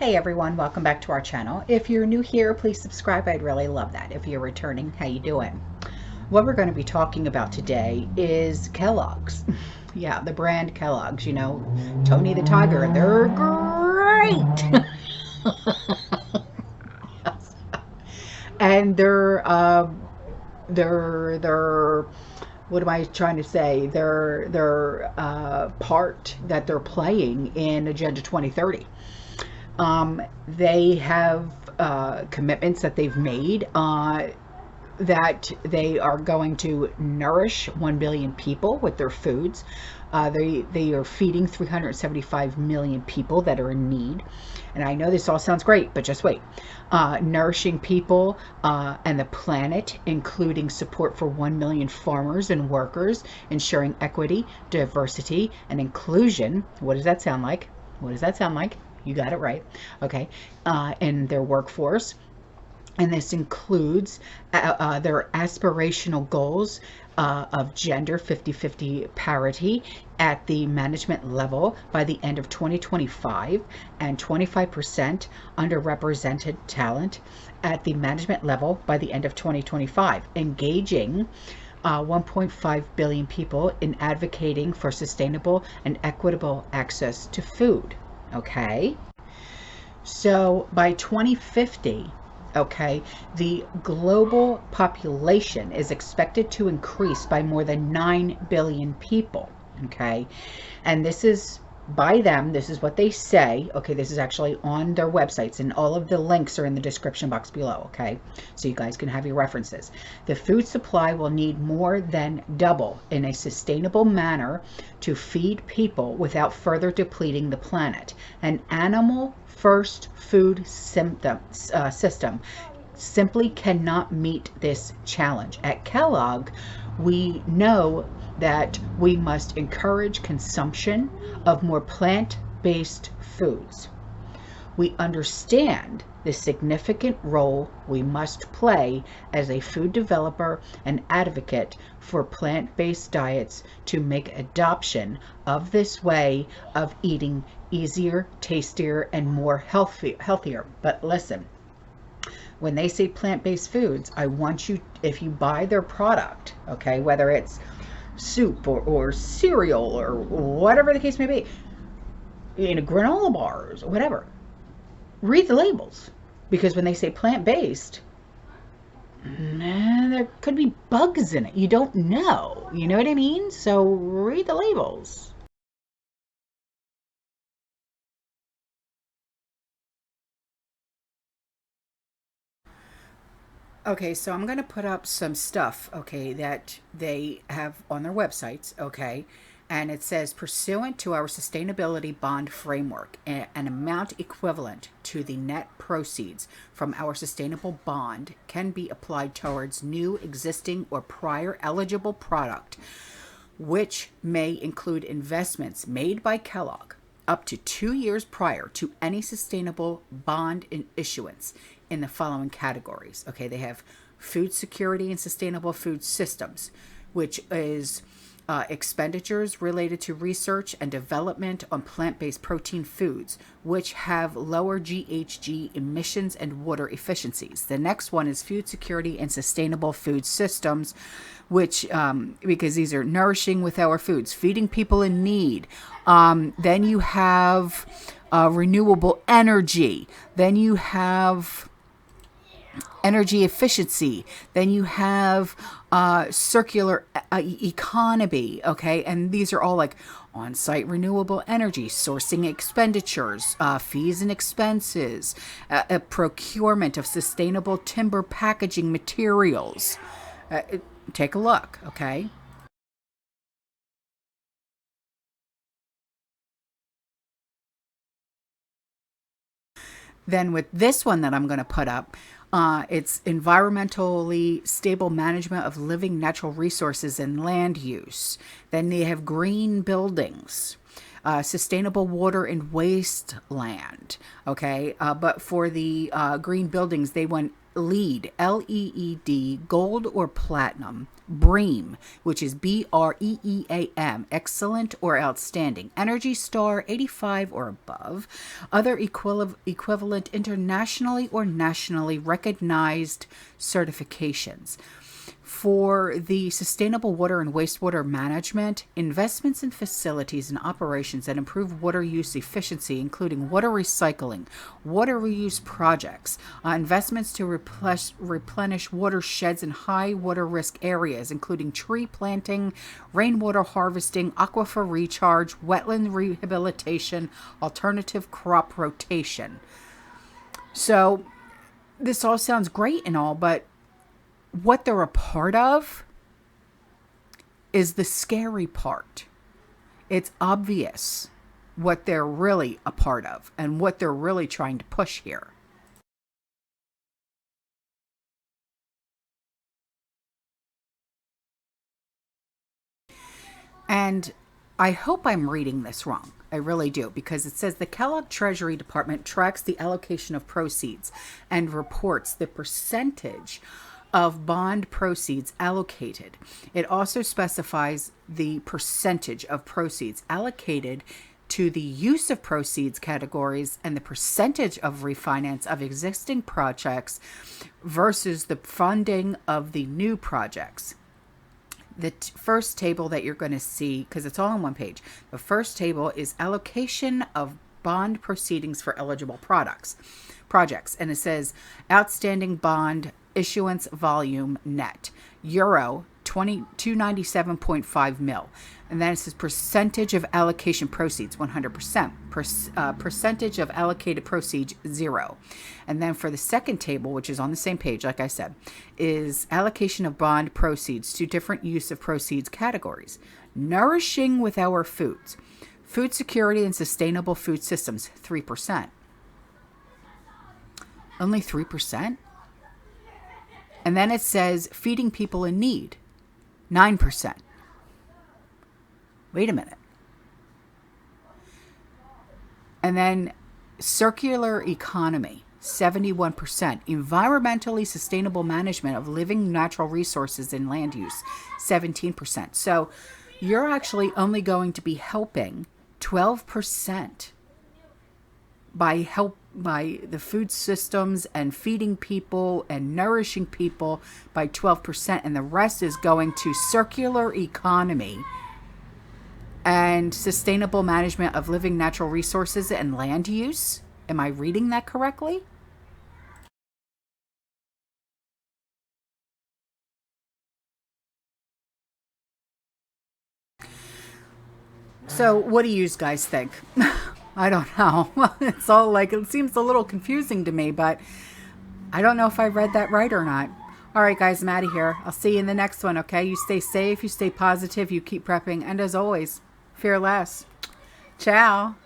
Hey everyone, welcome back to our channel. If you're new here, please subscribe. I'd really love that. If you're returning, how you doing? What we're going to be talking about today is Kellogg's. Yeah, the brand Kellogg's, you know, Tony the Tiger. They're great. And they're what am I trying to say? Their part that they're playing in Agenda 2030. They have commitments that they've made that they are going to nourish 1 billion people with their foods. They are feeding 375 million people that are in need. And I know this all sounds great, but just wait. Nourishing people and the planet, including support for 1 million farmers and workers, ensuring equity, diversity, and inclusion. What does that sound like? What does that sound like? You got it right. Okay. In their workforce. And this includes their aspirational goals of gender 50-50 parity at the management level by the end of 2025 and 25% underrepresented talent at the management level by the end of 2025, engaging 1.5 billion people in advocating for sustainable and equitable access to food. Okay, so by 2050, okay, the global population is expected to increase by more than 9 billion people. Okay, and this is by them, this is what they say. Okay, this is actually on their websites, and all of the links are in the description box below. Okay, so you guys can have your references. The food supply will need more than double in a sustainable manner to feed people without further depleting the planet. An animal first food system simply cannot meet this challenge. At Kellogg, we know that we must encourage consumption of more plant-based foods. We understand the significant role we must play as a food developer and advocate for plant-based diets to make adoption of this way of eating easier, tastier, and more healthier. But listen, when they say plant-based foods, I want you, if you buy their product, okay, whether it's soup or cereal or whatever the case may be, you know, granola bars, whatever, read the labels, because when they say plant-based, there could be bugs in it. You don't know. You know what I mean? So read the labels. Okay, so I'm going to put up some stuff, okay, that they have on their websites, okay, and it says, pursuant to our sustainability bond framework, an amount equivalent to the net proceeds from our sustainable bond can be applied towards new, existing, or prior eligible product, which may include investments made by Kellogg up to 2 years prior to any sustainable bond issuance in the following categories. Okay, they have food security and sustainable food systems, which is expenditures related to research and development on plant-based protein foods, which have lower GHG emissions and water efficiencies. The next one is food security and sustainable food systems, which, because these are nourishing with our foods, feeding people in need. Then you have renewable energy. Then you have energy efficiency. Then you have circular economy, okay? And these are all like on-site renewable energy, sourcing expenditures, fees and expenses, procurement of sustainable timber packaging materials. Take a look, okay? Then with this one that I'm going to put up, it's environmentally stable management of living natural resources and land use. Then they have green buildings, sustainable water and wasteland. Okay, but for the green buildings, they want LEED, L-E-E-D, gold or platinum. BREEAM, which is B-R-E-E-A-M, excellent or outstanding. Energy Star, 85 or above. Other equivalent internationally or nationally recognized certifications. For the sustainable water and wastewater management, investments in facilities and operations that improve water use efficiency, including water recycling, water reuse projects, investments to replenish watersheds in high water risk areas, including tree planting, rainwater harvesting, aquifer recharge, wetland rehabilitation, alternative crop rotation. So this all sounds great and all, but what they're a part of is the scary part. It's obvious what they're really a part of and what they're really trying to push here. And I hope I'm reading this wrong. I really do, because it says the Kellogg Treasury Department tracks the allocation of proceeds and reports the percentage of bond proceeds allocated. It also specifies the percentage of proceeds allocated to the use of proceeds categories and the percentage of refinance of existing projects versus the funding of the new projects. The first table that you're going to see, because it's all on one page, the first table is allocation of bond proceedings for eligible projects. And it says outstanding bond issuance volume net, euro 297.5 mil. And then it says percentage of allocation proceeds, 100%. Percentage of allocated proceeds, 0. And then for the second table, which is on the same page, like I said, is allocation of bond proceeds to different use of proceeds categories. Nourishing with our foods. Food security and sustainable food systems, 3%. Only 3%? And then it says feeding people in need, 9%. Wait a minute. And then circular economy, 71%. Environmentally sustainable management of living natural resources and land use, 17%. So you're actually only going to be helping 12% by the food systems and feeding people and nourishing people by 12%, and the rest is going to circular economy and sustainable management of living natural resources and land use. Am I reading that correctly? So what do you guys think? I don't know. It's all like, it seems a little confusing to me, but I don't know if I read that right or not. All right, guys, I'm out of here. I'll see you in the next one, okay? You stay safe, you stay positive, you keep prepping, and as always, fear less. Ciao.